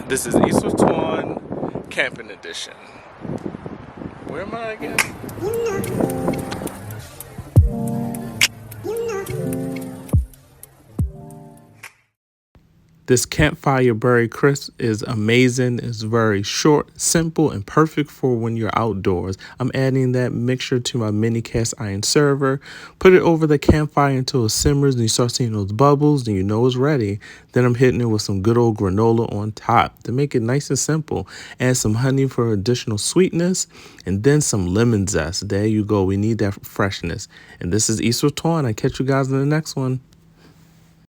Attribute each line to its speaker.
Speaker 1: This is East of Torn Camping Edition. Where am I again? This campfire berry crisp is amazing. It's very short, simple, and perfect for when you're outdoors. I'm adding that mixture to my mini cast iron server. Put it over the campfire until it simmers and you start seeing those bubbles and you know it's ready. Then I'm hitting it with some good old granola on top to make it nice and simple. Add some honey for additional sweetness and then some lemon zest. There you go. We need that freshness. And this is East of Torn. I catch you guys in the next one.